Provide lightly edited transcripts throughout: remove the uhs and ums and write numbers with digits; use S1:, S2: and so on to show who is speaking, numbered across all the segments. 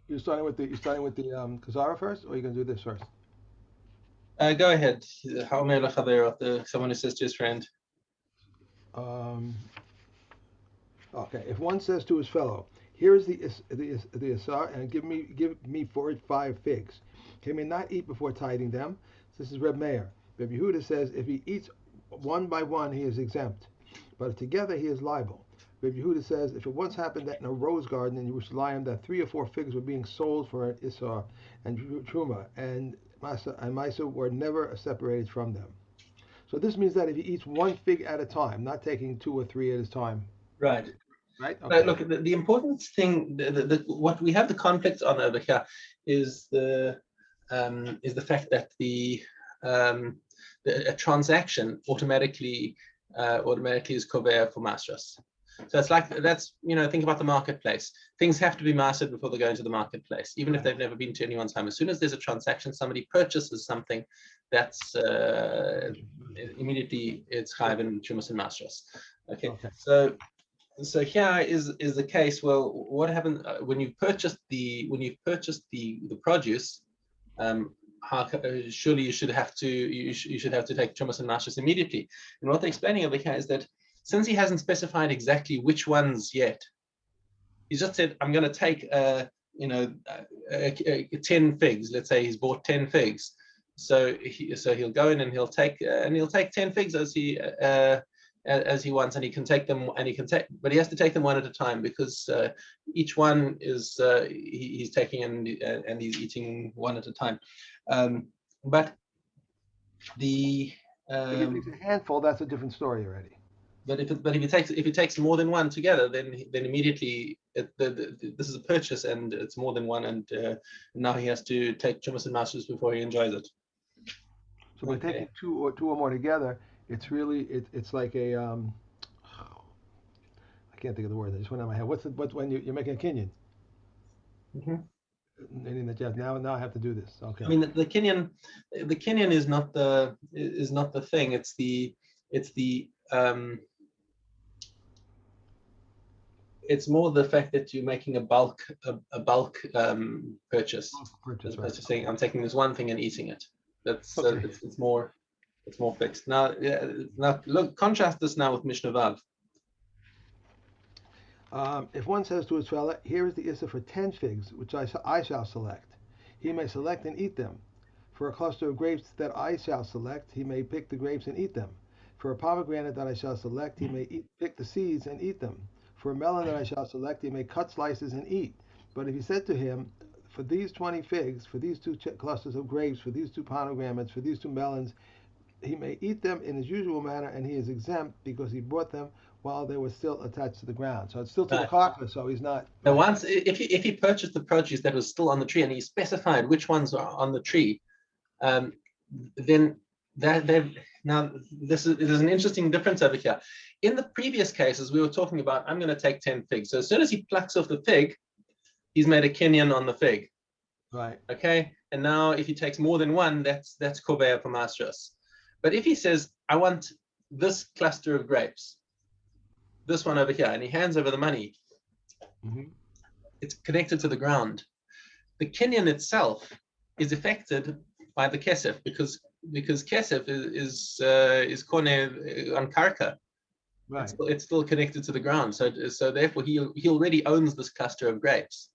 S1: You're starting with the Kazara first, or are you gonna do this first?
S2: Go ahead. How someone who says to his friend.
S1: Um, okay. If one says to his fellow, "Here is the Asar, and give me for it 5 figs," he may not eat before tithing them. This is Reb Meir. Reb Yehuda says, if he eats one by one, he is exempt, but if together he is liable. Reb Yehuda says, if it once happened that in a rose garden in Yerushalayim that 3 or 4 figs were being sold for an Isar and Truma, and Masa were never separated from them. So this means that if he eats 1 fig at a time, not taking 2 or 3 at a time,
S2: Right.
S1: right?
S2: But
S1: Okay.
S2: look, the important thing, what we have the conflict on over here is the fact that a transaction automatically is cover for Maasros. So it's like think about the marketplace. Things have to be mastered before they go into the marketplace, even if they've never been to anyone's home. As soon as there's a transaction, somebody purchases something, that's immediately it's chayav in Chumas and Maasros. Okay,
S1: Okay.
S2: so here is the case. Well, what happened when you've purchased the produce? Surely you should have to take Chumas and Maasros immediately. And what they're explaining over here is that since he hasn't specified exactly which ones yet, he's just said, I'm going to take 10 figs. Let's say he's bought 10 figs. So he'll go in and he'll take 10 figs as he wants, and he can take them, but he has to take them one at a time, because each one is he's taking and he's eating one at a time. But the
S1: If he takes a handful, that's a different story already.
S2: but if he takes more than one together, then immediately this is a purchase and it's more than one, and now he has to take Chumas and Masters before he enjoys it.
S1: So by taking
S2: Okay.
S1: two or more together, it's like a I can't think of the word. I just went out of my head. What's when you're making a Kenyan?
S2: Mhm.
S1: Meaning that you have now I have to do this. Okay.
S2: I mean, the Kenyan is not the thing. It's the it's more the fact that you're making a bulk purchase, as
S1: Purchase, right?
S2: opposed to saying I'm taking this one thing and eating it. That's
S1: Okay.
S2: it's more fixed. Now, yeah, now look, contrast this now with Mishnah Vav.
S1: If one says to his fellow, "Here is the issa for 10 figs, which I shall select," he may select and eat them. For a cluster of grapes that I shall select, he may pick the grapes and eat them. For a pomegranate that I shall select, he may pick the seeds and eat them. For a melon that I shall select, he may cut slices and eat. But if he said to him, "For these 20 figs, for these clusters of grapes, for these 2 pomegranates, for these 2 melons," he may eat them in his usual manner, and he is exempt because he bought them while they were still attached to the ground. So it's still to the
S2: Right.
S1: carcass, so he's not
S2: Now,
S1: right.
S2: once if he purchased the produce that was still on the tree and he specified which ones are on the tree, um, then that they've now there's an interesting difference over here. In the previous cases, we were talking about I'm going to take 10 figs. So as soon as he plucks off the fig, he's made a Kenyan on the fig.
S1: Right.
S2: Okay, and now if he takes more than one, that's koveya for Maasros. But if he says I want this cluster of grapes, this one over here, and he hands over the money,
S1: Mm-hmm.
S2: it's connected to the ground. The Kenyan itself is affected by the kesef, because kesef is kone on karka. It's
S1: Right.
S2: it's still connected to the ground. So therefore he already owns this cluster of grapes.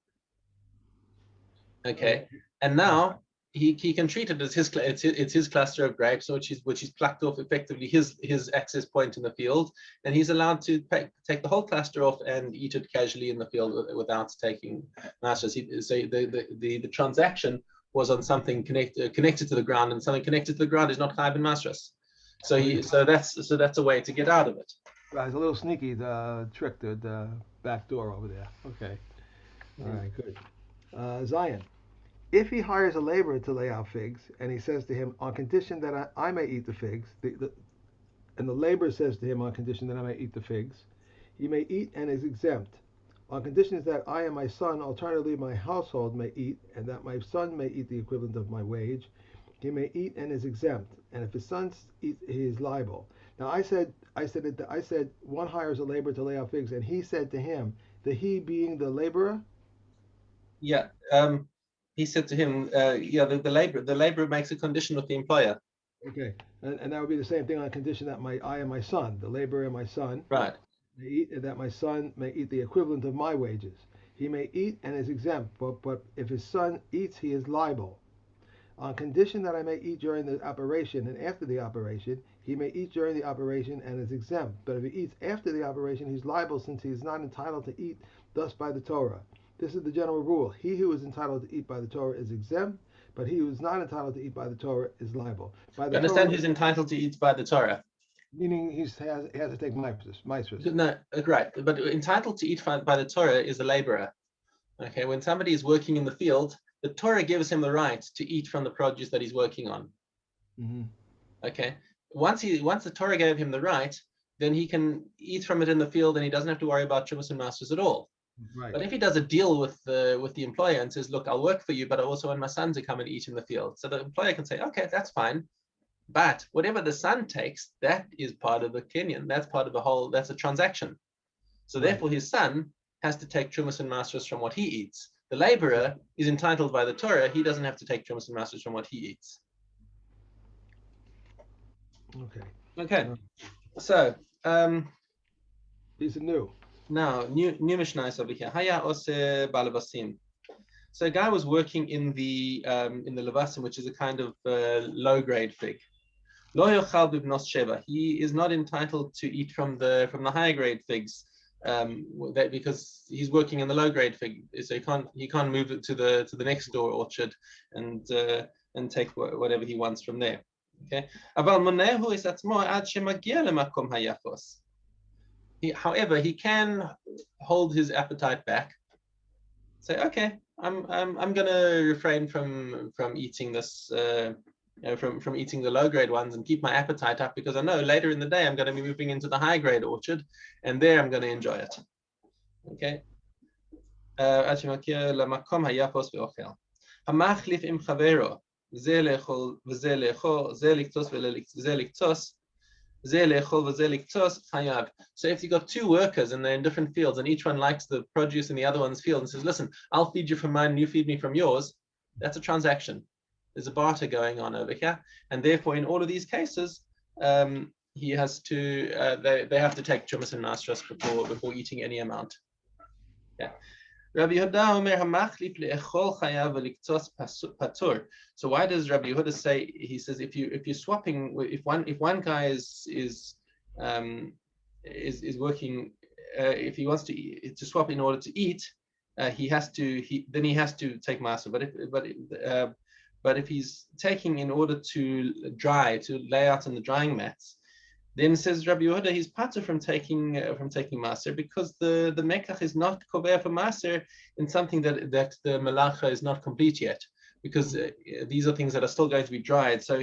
S1: Okay.
S2: Okay, and
S1: Right.
S2: now he can treat it as his cluster of grapes, which is plucked off, effectively his access point in the field, and he's allowed to take the whole cluster off and eat it casually in the field without taking masters. So the transaction was on something connected to the ground, and something connected to the ground is not chayav in masters. So
S1: So
S2: he
S1: he's
S2: so that's a way to get out of it.
S1: right, it's a little sneaky the trick, the back door over there. Okay. All right. Good. Zion. If he hires a laborer to lay out figs, and he says to him, on condition that I may eat the figs, and the laborer says to him, on condition that I may eat the figs, he may eat and is exempt. On conditions that I and my son, alternatively my household, may eat, and that my son may eat the equivalent of my wage, he may eat and is exempt. And if his son eats, he is liable. Now I said one hires a laborer to lay out figs, and he said to him, the he being the laborer,
S2: Yeah. He said to him, yeah, the laborer makes a condition with the employer.
S1: Okay, and that would be the same thing on condition that I and my son, the laborer and my son,
S2: Right.
S1: may eat, that my son may eat the equivalent of my wages. He may eat and is exempt, but if his son eats, he is liable. On condition that I may eat during the operation and after the operation, he may eat during the operation and is exempt. But if he eats after the operation, he's liable since he is not entitled to eat thus by the Torah. This is the general rule. He who is entitled to eat by the Torah is exempt, but he who is not entitled to eat by the Torah is liable. By
S2: You
S1: the
S2: understand
S1: Torah,
S2: who's entitled to eat by the Torah?
S1: meaning he has to take Maasros.
S2: No, right. But entitled to eat by the Torah is the laborer. Okay, when somebody is working in the field, the Torah gives him the right to eat from the produce that he's working on.
S1: Mm-hmm.
S2: Okay, once the Torah gave him the right, then he can eat from it in the field, and he doesn't have to worry about Trumas and Masters at all.
S1: Right.
S2: But if he does a deal with the employer and says, "Look, I'll work for you, but I also want my son to come and eat in the field," so the employer can say, "Okay, that's fine." But whatever the son takes, that is part of the Kenyan. That's part of the whole. That's a transaction. So
S1: Right.
S2: therefore, his son has to take Trumas and Masters from what he eats. The laborer is entitled by the Torah. He doesn't have to take Trumas and Masters from what he eats.
S1: Okay.
S2: Okay. So
S1: These are new.
S2: now new Mishnah is over here. Haya ose balavasim. So a guy was working in the levasim, which is a kind of low grade fig. Lo yochal bivnos sheva. He is not entitled to eat from the higher grade figs, because he's working in the low grade fig, so he can't move it to the next door orchard and take whatever he wants from there. Okay. Aval monehu is atzmo ad shemagia lemakom hayafos. However, he can hold his appetite back. Say, okay, I'm going to refrain from eating this, from eating the low grade ones and keep my appetite up, because I know later in the day I'm going to be moving into the high grade orchard, and there I'm going to enjoy it. Okay. המחליף עם חברו, זה לאכול וזה לאכול, זה לקצוץ וזה לקצוץ, זה לאכול וזה לקצוץ, חייב. So if you've got two workers and they're in different fields and each one likes the produce in the other one's field and says, listen, I'll feed you from mine and you feed me from yours, that's a transaction. There's a barter going on over here. And therefore, in all of these cases, he has to, they have to take Chumas and Maasros before eating any amount. Yeah. Rabbi Yehuda Omer hamachlif le'echol chayav v'liktzos patur. So why does Rabbi Yehuda say? He says if you're swapping, if one guy is working, if he wants to swap in order to eat, he has to take master. But if he's taking in order to lay out on the drying mats, then says Rabbi Yehuda, he's patur from taking maser, because the mekach is not kover for maser in something that the malacha is not complete yet, because these are things that are still going to be dried. So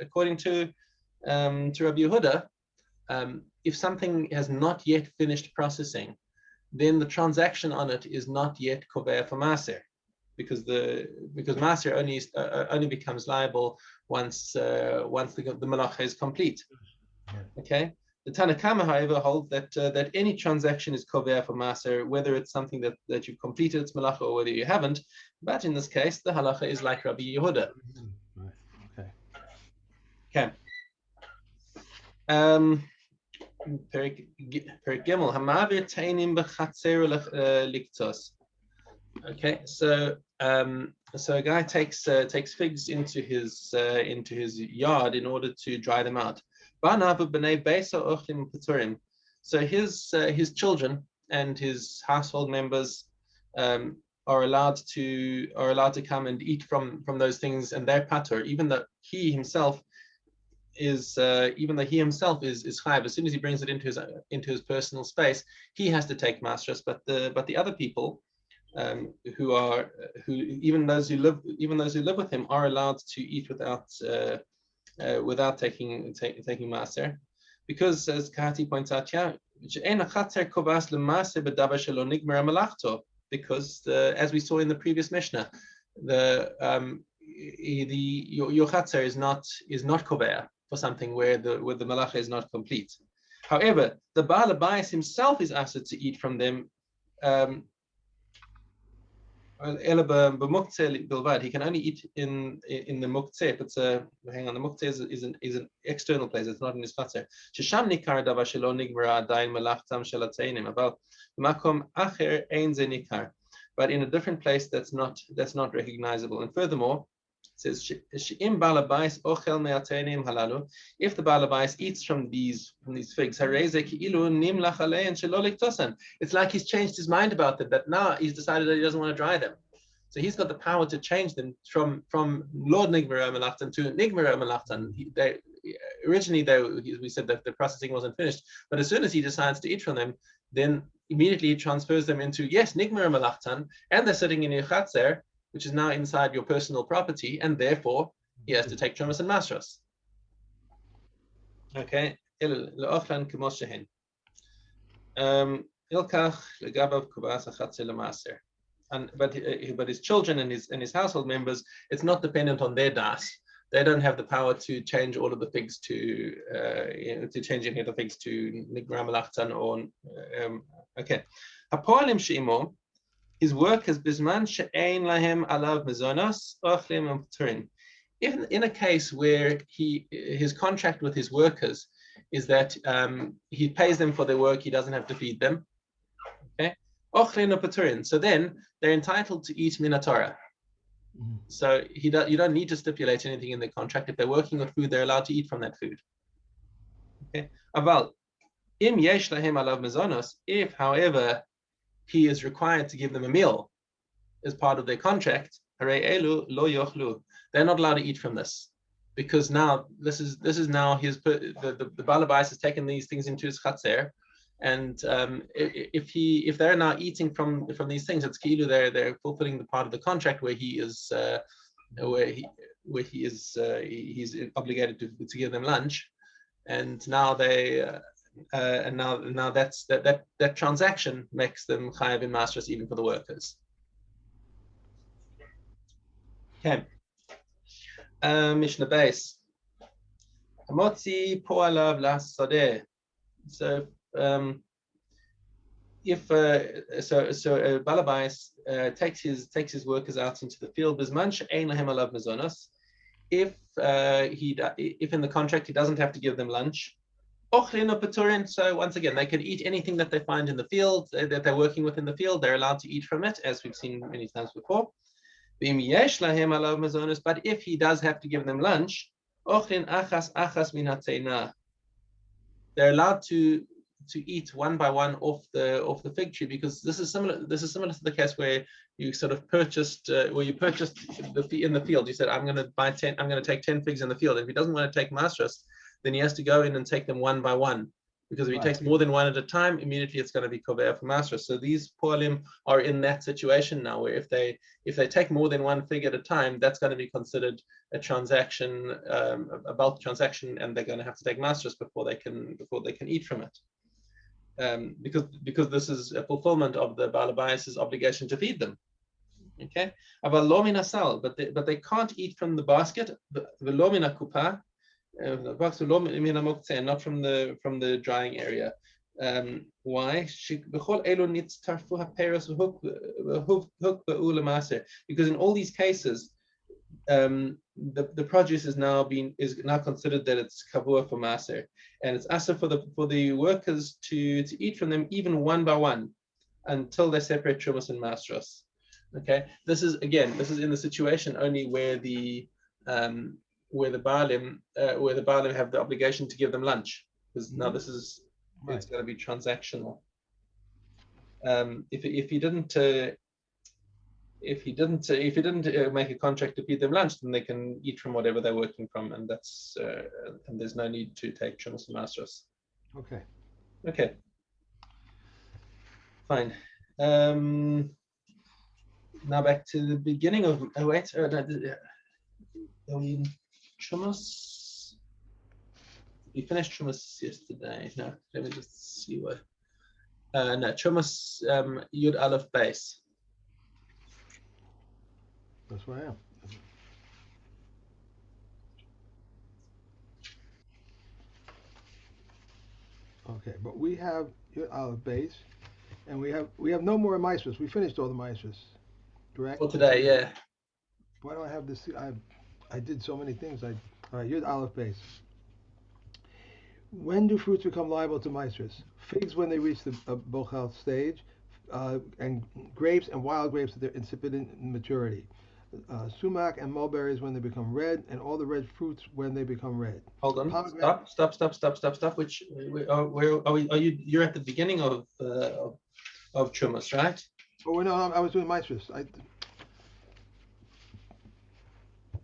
S2: according to Rabbi Yehuda, if something has not yet finished processing, then the transaction on it is not yet kover for maser, because maser only becomes liable once the malacha is complete. Okay. The Tanakama, however, hold that any transaction is kover for maser, whether it's something that you've completed its malacha or whether you haven't. But in this case, the halacha is like Rabbi Yehuda.
S1: Okay.
S2: Okay. Perik Gimel Hamavir Tainim b'chatzer liktos. Okay, so a guy takes figs into his yard in order to dry them out. So his children and his household members are allowed to come and eat from those things, and they're patur, even though he himself is chayv. As soon as he brings it into his personal space, he has to take Maasros, but the other people, even those who live with him, are allowed to eat without taking maaser, because, as Kahati points out here, because as we saw in the previous Mishnah, your chatzer is not kover for something where the malacha is not complete. However, the Baal Abayis himself is asked to eat from them. He can only eat in the muktzeh. If it's a hang on, the muktzeh is an external place. It's not in his chatzar. Shesham nikar davar shelo nigmara adayin melachtam shel hatzeinim. About makom acher ein ze nikar, but in a different place that's not recognizable. And furthermore, it says she'im balabais ochel me'ateinim halalu. If the balabais eats from these figs, hareze ki'ilu nimlach alein shelo liktosan. It's like he's changed his mind about them. That now he's decided that he doesn't want to dry them. So he's got the power to change them from Lord Nigmara Melachtan to Nigmara Melachtan. Originally, we said that the processing wasn't finished, but as soon as he decides to eat from them, then immediately he transfers them into, yes, Nigmara Melachtan, and they're sitting in your chatzer, which is now inside your personal property, and therefore he has to take Chumas and Maasros. Okay. Ilkach legabav kubas achatzer lemaser. But his children and his household members, it's not dependent on their das. They don't have the power to change all of the figs to change any of the figs to Nigmar Melachtan or okay. Hapoalim she'imo, his workers bisman she'ein lahem alav mezonos ochlim and p'turin. If in a case where his contract with his workers is that he pays them for their work, he doesn't have to feed them. Okay. So then they're entitled to eat minatora. So you don't need to stipulate anything in the contract. If they're working with food, they're allowed to eat from that food. Okay. Aval im yesh lahem alav mezonos. If, however, he is required to give them a meal as part of their contract, harei elu lo yochlu. They're not allowed to eat from this, because now this is now the balabais has taken these things into his chatzer. And if they're now eating from these things, it's kilu they're fulfilling the part of the contract where he is he's obligated to give them lunch, and now now that transaction makes them chayav in Maasros even for the workers. Okay. Mishna base. Hamotzi po'alav lasadeh. So if balabais takes his workers out into the field, bisman she'ein lahem alav mezonos. If in the contract he doesn't have to give them lunch, ochlin or paturin. So once again, they can eat anything that they find in the field that they're working with in the field. They're allowed to eat from it, as we've seen many times before. But if he does have to give them lunch, ochlin achas min hatzeinah. They're allowed to eat one by one off the fig tree, because this is similar to the case where you sort of purchased in the field. You said, I'm going to take 10 figs in the field. If he doesn't want to take Maasros, then he has to go in and take them one by one, because if he takes more than one at a time, immediately it's going to be koveah for Maasros. So these poalim are in that situation now, where if they take more than one fig at a time, that's going to be considered a transaction, a bulk transaction, and they're going to have to take Maasros before they can eat from it. Because this is a fulfillment of the balabais' obligation to feed them. Okay, but they can't eat from the basket, the lomina kupa, not from the drying area. Why? Because in all these cases, the produce is now considered that it's kavua for maaser, and it's asa for the workers to eat from them even one by one until they separate Chumas and Maasros. Okay, this is in the situation only where the Baalim have the obligation to give them lunch, because now this is it's going to be transactional. If he didn't make a contract to feed them lunch, then they can eat from whatever they're working from, and that's and there's no need to take Chumas and Maasros. Okay. Fine. Now back to the beginning of Chumas. We finished Chumas yesterday. No, let me just see what. No, Chumas Yud Aleph base.
S1: That's where I am. Okay, but we have our base, and we have no more Maasros. We finished all the Maasros. correct?
S2: For today, yeah.
S1: Why do I have this? I did so many things. All right, Yud Aleph base. When do fruits become liable to Maasros? Figs when they reach the bochal stage, and grapes and wild grapes at their incipient maturity. Sumac and mulberries when they become red, and all the red fruits when they become red.
S2: Hold on.
S1: Pomegranate.
S2: Stop. Which where are we? Are you? You're at the beginning of Chumas, right?
S1: Oh no, I was doing Maasros.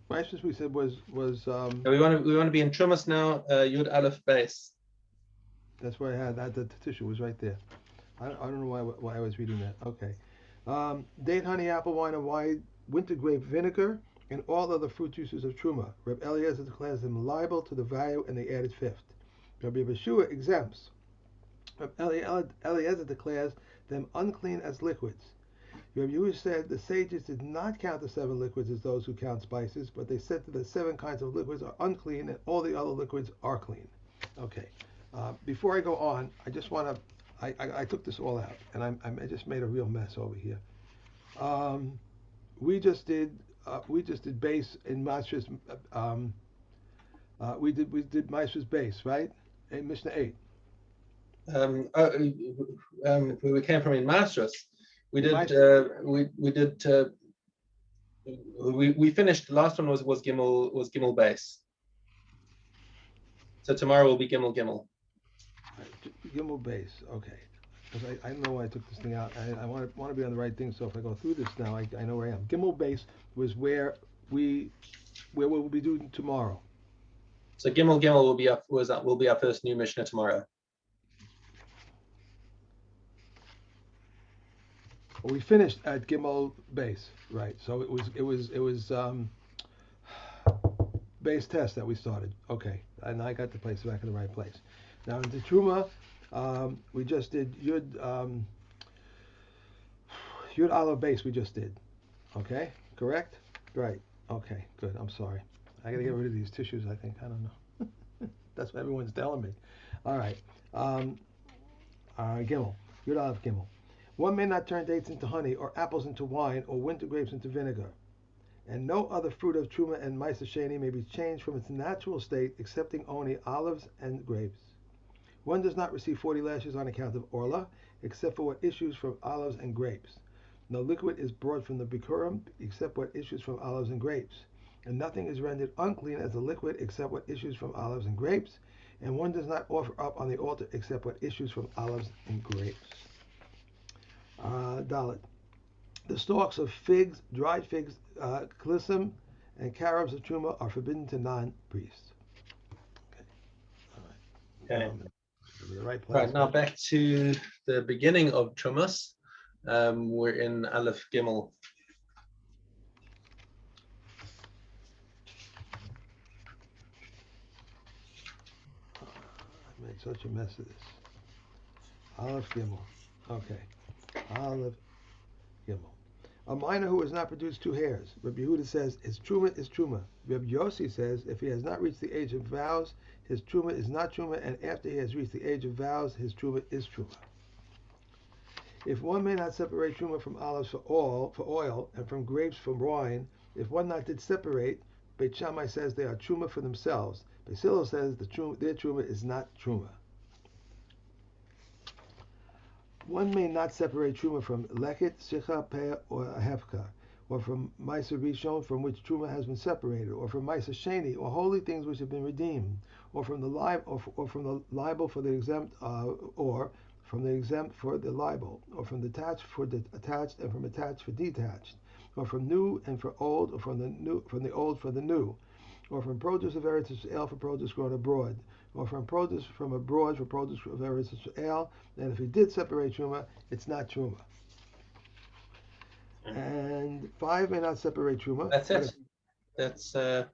S1: Maasros we said was
S2: We want to be in Chumas now. Yud Aleph base.
S1: that's where I had that. The tissue was right there. I don't know why I was reading that. Okay. Date, honey, apple wine, and wine, winter grape vinegar, and all other fruit juices of truma. Reb Eliezer declares them liable to the value, and they added fifth. Rabbi Yeshua exempts. Reb Eliezer declares them unclean as liquids. Rabbi Yehuda said the sages did not count the seven liquids as those who count spices, but they said that the seven kinds of liquids are unclean and all the other liquids are clean. Okay. Before I go on, I just want to. I took this all out, and I just made a real mess over here. Um, we just did base in Maasros. We did Maasros base, right? In Mishnah 8.
S2: Um, uh, we came from in Maasros. We
S1: In
S2: did.
S1: Maasros.
S2: We did. We finished. The last one was Gimel base. So tomorrow will be Gimel.
S1: Gimel base. Okay. Because I don't know why I took this thing out. I want to be on the right thing. So if I go through this now, I know where I am. Gimel base was where we'll be doing tomorrow.
S2: So Gimel will be our first new Mishnah tomorrow.
S1: We finished at Gimel base, right? So it was base test that we started. Okay, and I got the place back in the right place. Now into Truma, we just did Yud Aleph base. We just did. Okay, correct? Right. Okay, good. I'm sorry. I gotta get rid of these tissues. I think I don't know. That's what everyone's telling me. All right. Gimel. Yud Aleph Gimel. One may not turn dates into honey, or apples into wine, or winter grapes into vinegar. And no other fruit of Truma and Ma'aser Sheni may be changed from its natural state, excepting only olives and grapes. One does not receive 40 lashes on account of orla, except for what issues from olives and grapes. No liquid is brought from the bikurim, except what issues from olives and grapes. And nothing is rendered unclean as a liquid, except what issues from olives and grapes. And one does not offer up on the altar, except what issues from olives and grapes. Dalit. The stalks of figs, dried figs, klissim, and carobs of truma are forbidden to non-priests. Okay. All right.
S2: Okay.
S1: The right place.
S2: Right now back to the beginning of Chumas. We're in Aleph Gimel.
S1: I made such a mess of this. Aleph Gimel. Okay. Aleph Gimel. A minor who has not produced two hairs. Rabbi Yehuda says his truma is truma. Rabbi Yossi says if he has not reached the age of vows, his truma is not truma, and after he has reached the age of vows, his truma is truma. If one may not separate truma from olives for oil, and from grapes from wine, if one not did separate, Beit Shammai says they are truma for themselves. Beit Hillel says their truma is not truma. One may not separate truma from leket, shicha, peh, or hefka, or from ma'aser rishon from which truma has been separated, or from ma'aser sheni, or holy things which have been redeemed, or from the libel for the exempt, or from the exempt for the libel, or from detached for the attached, and from attached for detached, or from new and for old, or from the old for the new, or from produce of Eretz Yisrael for produce grown abroad, or from produce from abroad for produce of Eretz Yisrael. And if he did separate truma, it's not truma. And 5 may not separate truma.
S2: That's it. That's
S1: 3.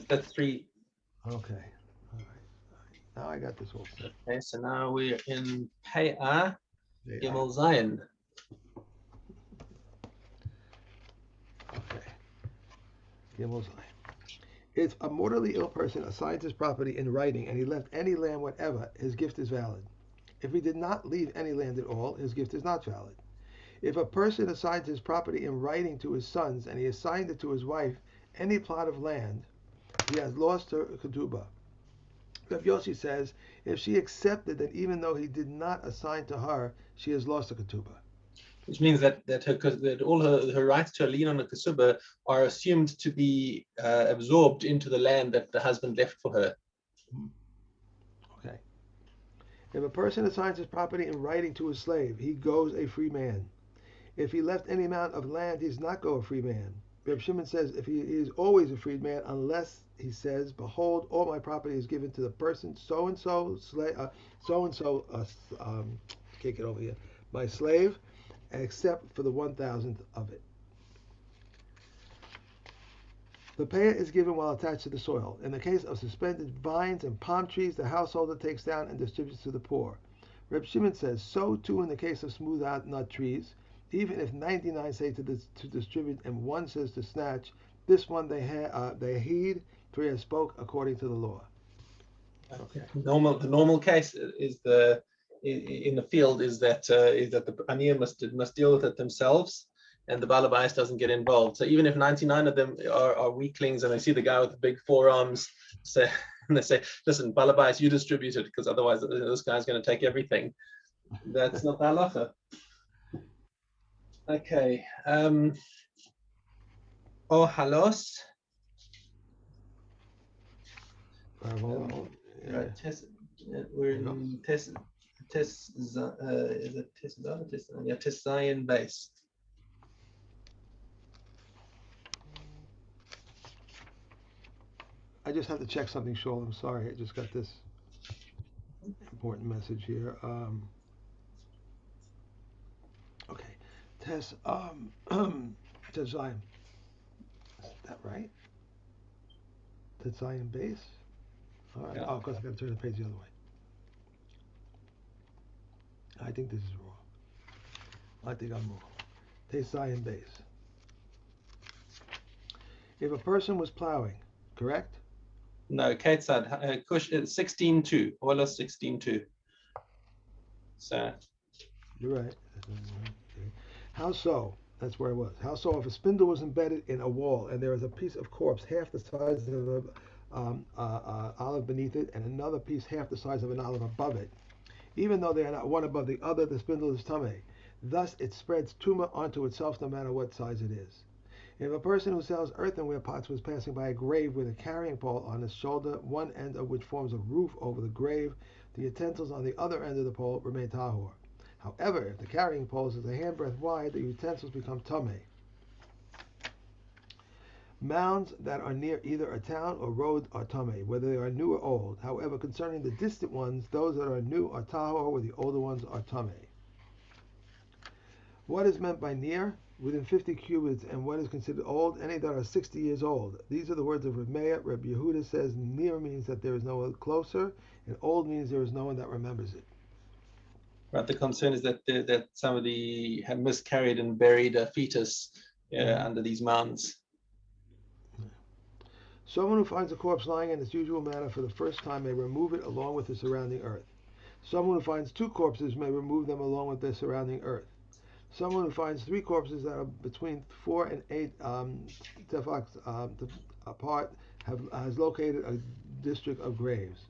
S2: that's 3.
S1: Okay. All right. Now I got this all set.
S2: Okay, so now we're in Pei'ah
S1: They
S2: Gimel Zion.
S1: Okay. Gimel Zion. If a mortally ill person assigns his property in writing and he left any land whatever, his gift is valid. If he did not leave any land at all, his gift is not valid. If a person assigns his property in writing to his sons and he assigned it to his wife, any plot of land, he has lost her ketubah. Rav Yossi says if she accepted that even though he did not assign to her, she has lost her ketubah.
S2: Which means that all her rights to a lien on a kasuba are assumed to be absorbed into the land that the husband left for her.
S1: Okay. If a person assigns his property in writing to a slave, he goes a free man. If he left any amount of land, he does not go a free man. Reb Shimon says if he is always a freed man, unless he says, "Behold, all my property is given to the person so and so, so and so, can't get over here, my slave, except for the 1,000th of it." The payah is given while attached to the soil. In the case of suspended vines and palm trees, the householder takes down and distributes to the poor. Reb Shimon says, so too in the case of smooth out nut trees. Even if 99 say to distribute and one says to snatch, this one they heed, for he has spoke according to the law.
S2: Okay. The normal case is in the field is that the aniyah must deal with it themselves, and the balabais doesn't get involved. So even if 99 of them are weaklings, and they see the guy with the big forearms, say, and they say, "Listen, balabais, you distribute it, because otherwise this guy's going to take everything." That's not the halacha. Okay. Oh, halos. Right. We're in Tes is it Tes Zayin? Yeah, Tes Zayin base.
S1: I just have to check something, Shoal. I'm sorry. I just got this important message here. Okay. Tess, Tess Zion. Is that right? Tess Zion base? All right.
S2: Yeah.
S1: Oh, of course, I got to turn the page the other way. I think this is wrong. I think I'm wrong. Tess Zion base. If a person was plowing, correct?
S2: No, Ketzad, Kush, 16.2. Ola 16.2. So,
S1: You're right. How so? That's where I was. How so? If a spindle was embedded in a wall and there is a piece of corpse half the size of an olive beneath it and another piece half the size of an olive above it, even though they are not one above the other, the spindle is tameh. Thus, it spreads tumah onto itself no matter what size it is. If a person who sells earthenware pots was passing by a grave with a carrying pole on his shoulder, one end of which forms a roof over the grave, the utensils on the other end of the pole remain tahor. However, if the carrying pole is a handbreadth wide, the utensils become tameh. Mounds that are near either a town or road are tameh, whether they are new or old. However, concerning the distant ones, those that are new are tahor, where the older ones are tameh. What is meant by near? Within 50 cubits, and what is considered old? Any that are 60 years old. These are the words of Reb Meir. Reb Yehuda says near means that there is no one closer, and old means there is no one that remembers it.
S2: but the concern is that somebody had miscarried and buried a fetus under these mounds.
S1: Someone who finds a corpse lying in its usual manner for the first time may remove it along with the surrounding earth. Someone who finds two corpses may remove them along with the surrounding earth. Someone who finds three corpses that are between 4 and 8 tefachs apart has located a district of graves.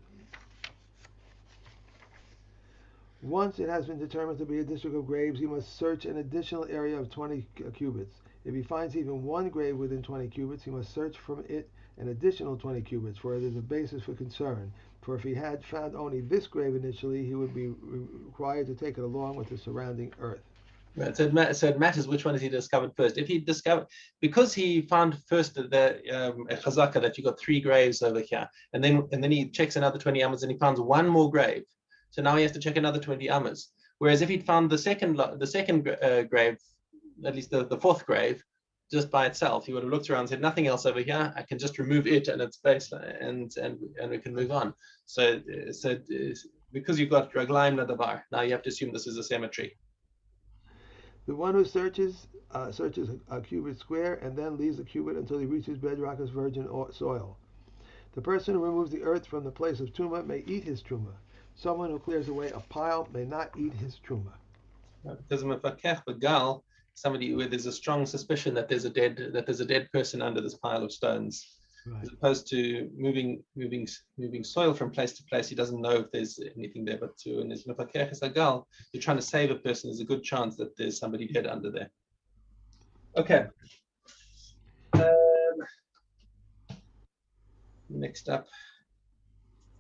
S1: Once it has been determined to be a district of graves, he must search an additional area of 20 cubits. If he finds even one grave within 20 cubits, he must search from it an additional 20 cubits, for it is a basis for concern. For if he had found only this grave initially, he would be required to take it along with the surrounding earth.
S2: Right. So it matters which one has he discovered first. If he discovered, because he found first the chazaka that you got three graves over here, and then he checks another 20 amas and he finds one more grave. So now he has to check another 20 amas. Whereas if he'd found the second grave, at least the fourth grave, just by itself, he would have looked around and said, nothing else over here. I can just remove it and its base, and we can move on. So because you've got raglaim nadavar, now you have to assume this is a cemetery.
S1: The one who searches a cubit square and then leaves the cubit until he reaches bedrock as virgin soil. The person who removes the earth from the place of truma may eat his truma. Someone who clears away a pile may not eat his truma.
S2: Because mefakech begal, somebody where there's a strong suspicion that there's a dead person under this pile of stones.
S1: Right.
S2: As opposed to moving soil from place to place, he doesn't know if there's anything there. But to and you're trying to save a person. There's a good chance that there's somebody dead under there. Okay. Next up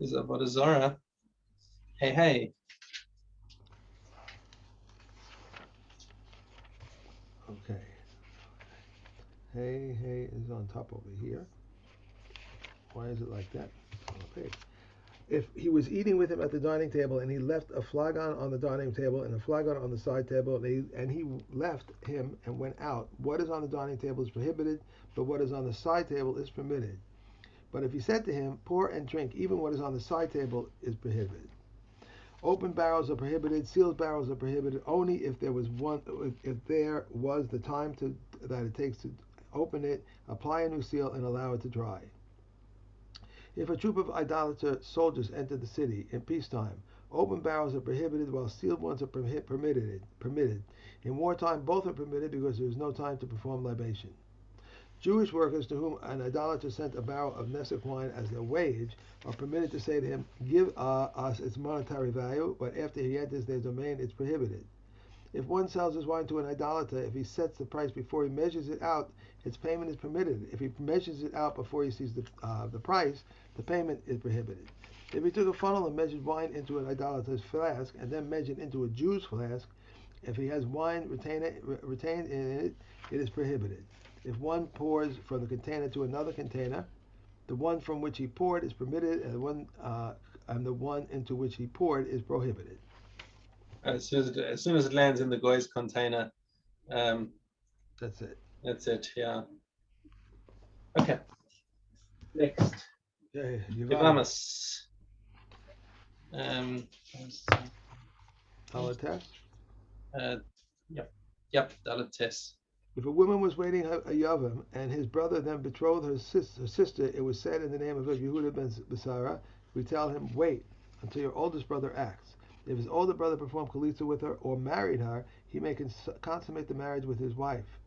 S2: is Avodah Zarah. Hey.
S1: Okay. Hey is on top over here. Why is it like that? On the page. If he was eating with him at the dining table and he left a flagon on the dining table and a flagon on the side table and he left him and went out, what is on the dining table is prohibited, but what is on the side table is permitted. But if he said to him, pour and drink, even what is on the side table is prohibited. Open barrels are prohibited. Sealed barrels are prohibited only if there was the time that it takes to open it, apply a new seal, and allow it to dry. If a troop of idolater soldiers enter the city in peacetime, open barrels are prohibited while sealed ones are permitted. In wartime, both are permitted because there is no time to perform libation. Jewish workers to whom an idolater sent a barrel of Nesic wine as their wage are permitted to say to him, give us its monetary value, but after he enters their domain, it's prohibited. If one sells his wine to an idolater, if he sets the price before he measures it out, its payment is permitted. If he measures it out before he sees the price, the payment is prohibited. If he took a funnel and measured wine into an idolater's flask and then measured into a Jew's flask, if he has wine retained in it, it is prohibited. If one pours from the container to another container, the one from which he poured is permitted, and the one into which he poured is prohibited.
S2: As soon as it lands in the goy's container,
S1: That's it.
S2: That's it. Yeah. Okay. Next.
S1: Okay,
S2: Yavamas.
S1: Alates.
S2: Yep. Dalates.
S1: If a woman was waiting a Yavam and his brother then betrothed her sister, it was said in the name of Yehuda ben Basara, we tell him, wait until your oldest brother acts. If his older brother performed chalitza with her or married her, he may consummate the marriage with his wife.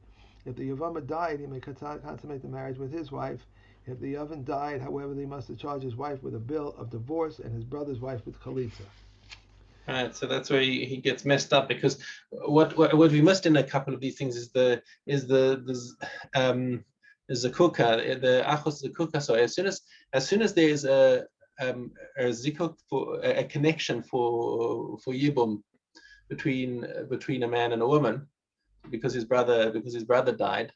S1: If the Yavama died, he may consummate the marriage with his wife. If the Yavam died, however, he must charge his wife with a bill of divorce and his brother's wife with chalitza.
S2: Right, so that's where he gets messed up, because what we missed in a couple of these things is the zakukah, the achos zakukah. So as soon as there's a zikuk, for a connection for yibum between a man and a woman, because his brother died.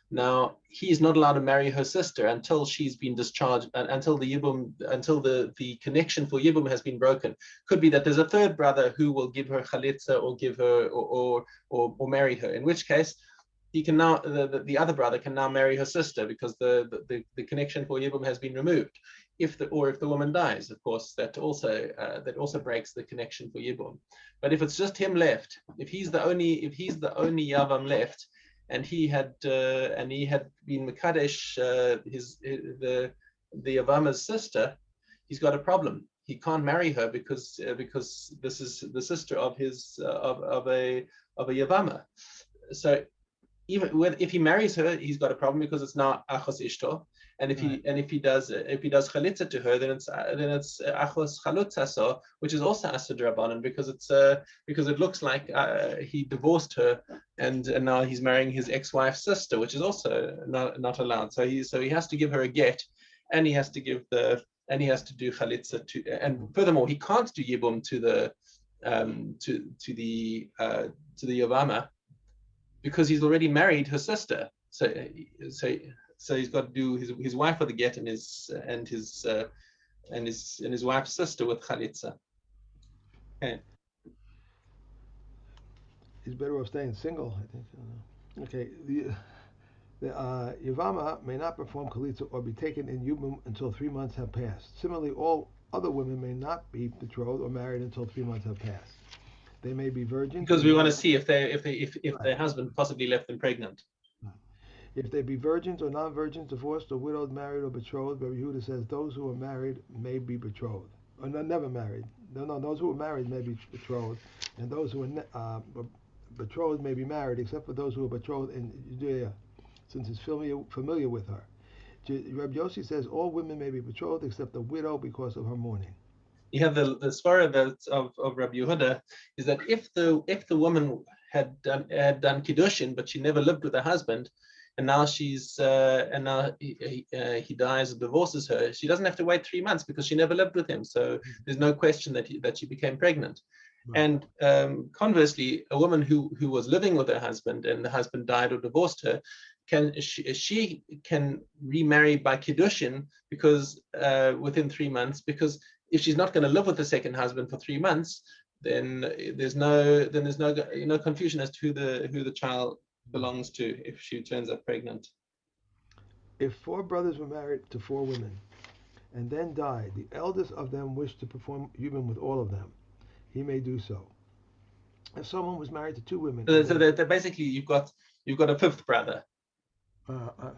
S2: Now he's not allowed to marry her sister until she's been discharged, until the connection for yibum has been broken. Could be that there's a third brother who will give her chalitza or give her or marry her. In which case, he can now the other brother can now marry her sister, because the connection for yibum has been removed. If the woman dies, of course, that also breaks the connection for yibum. But if it's just him left, if he's the only yavam left, and he had been Mekadesh the Yavama's sister, he's got a problem. He can't marry her because this is the sister of his of a Yavama. So even if he marries her, he's got a problem, because it's now achos ishto. And if he does chalitza to her, then it's achos chalutzaso, which is also asur d'rabbanan, because it looks like he divorced her, and now he's marrying his ex-wife's sister, which is also not allowed. So he has to give her a get, and he has to do chalitza to, and furthermore, he can't do yibum to the Yavama, because he's already married her sister. So he's got to do his wife with the get, and his wife's sister with chalitza. Okay.
S1: He's better off staying single, I think. Okay, the Yavama may not perform chalitza or be taken in yibum until 3 months have passed. Similarly, all other women may not be betrothed or married until 3 months have passed. They may be virgins,
S2: because we want to see if their husband possibly left them pregnant.
S1: If they be virgins or non-virgins, divorced or widowed, married or betrothed, Rabbi Yehuda says those who are married may be betrothed, or never married, No, those who are married may be betrothed, and those who are betrothed may be married, except for those who are betrothed in Judea, since it's familiar with her. Rabbi Yossi says all women may be betrothed except the widow because of her mourning.
S2: You have the svara of Rabbi Yehuda is that if the woman had done kiddushin, but she never lived with her husband, and now he dies or divorces her, she doesn't have to wait 3 months because she never lived with him. So there's no question that she became pregnant.
S1: Right.
S2: And conversely, a woman who was living with her husband and the husband died or divorced her, she can remarry by kiddushin because within 3 months, because if she's not going to live with the second husband for 3 months, then there's no confusion as to who the child belongs to if she turns up pregnant.
S1: If 4 brothers were married to 4 women and then died, the eldest of them wished to perform yibum with all of them, he may do so. If someone was married to 2 women,
S2: So that basically you've got a fifth brother.
S1: uh, uh,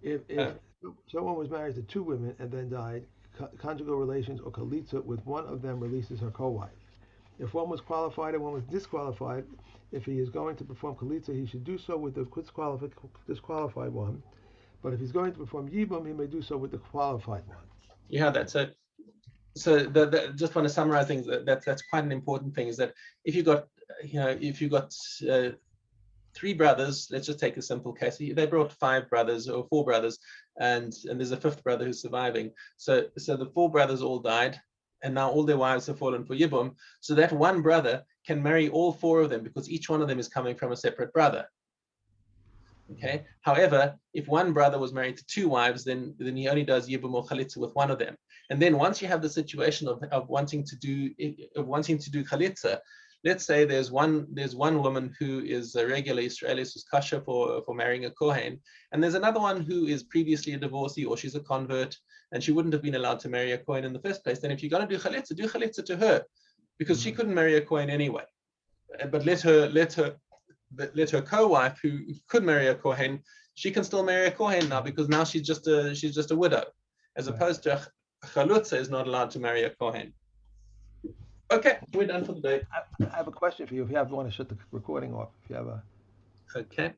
S1: if someone was married to 2 women and then died, conjugal relations or kalitza with one of them releases her co-wife. If one was qualified and one was disqualified, if he is going to perform kalitza, he should do so with the disqualified one. But if he's going to perform yibum, he may do so with the qualified one.
S2: You have that. So just want to summarize things. That's quite an important thing. Is that if you got 3 brothers, let's just take a simple case. They brought 5 brothers or 4 brothers, and there's a 5th brother who's surviving. So the 4 brothers all died, and now all their wives have fallen for yibum. So that one brother can marry all 4 of them because each one of them is coming from a separate brother. Okay. However, if one brother was married to 2 wives, then he only does yibum or chalitza with one of them. And then once you have the situation of wanting to do chalitza, let's say there's one woman who is a regular Israelis who's kosher for marrying a kohen, and there's another one who is previously a divorcee or she's a convert and she wouldn't have been allowed to marry a kohen in the first place. Then if you're going to do chalitza to her, because she couldn't marry a kohen anyway. But let her co-wife, who could marry a kohen, she can still marry a kohen now because now she's just a widow, as opposed to chalutza is not allowed to marry a kohen. Okay, we're done for the day.
S1: I have a question for you. If you want to shut the recording off, if you have a.
S2: Okay.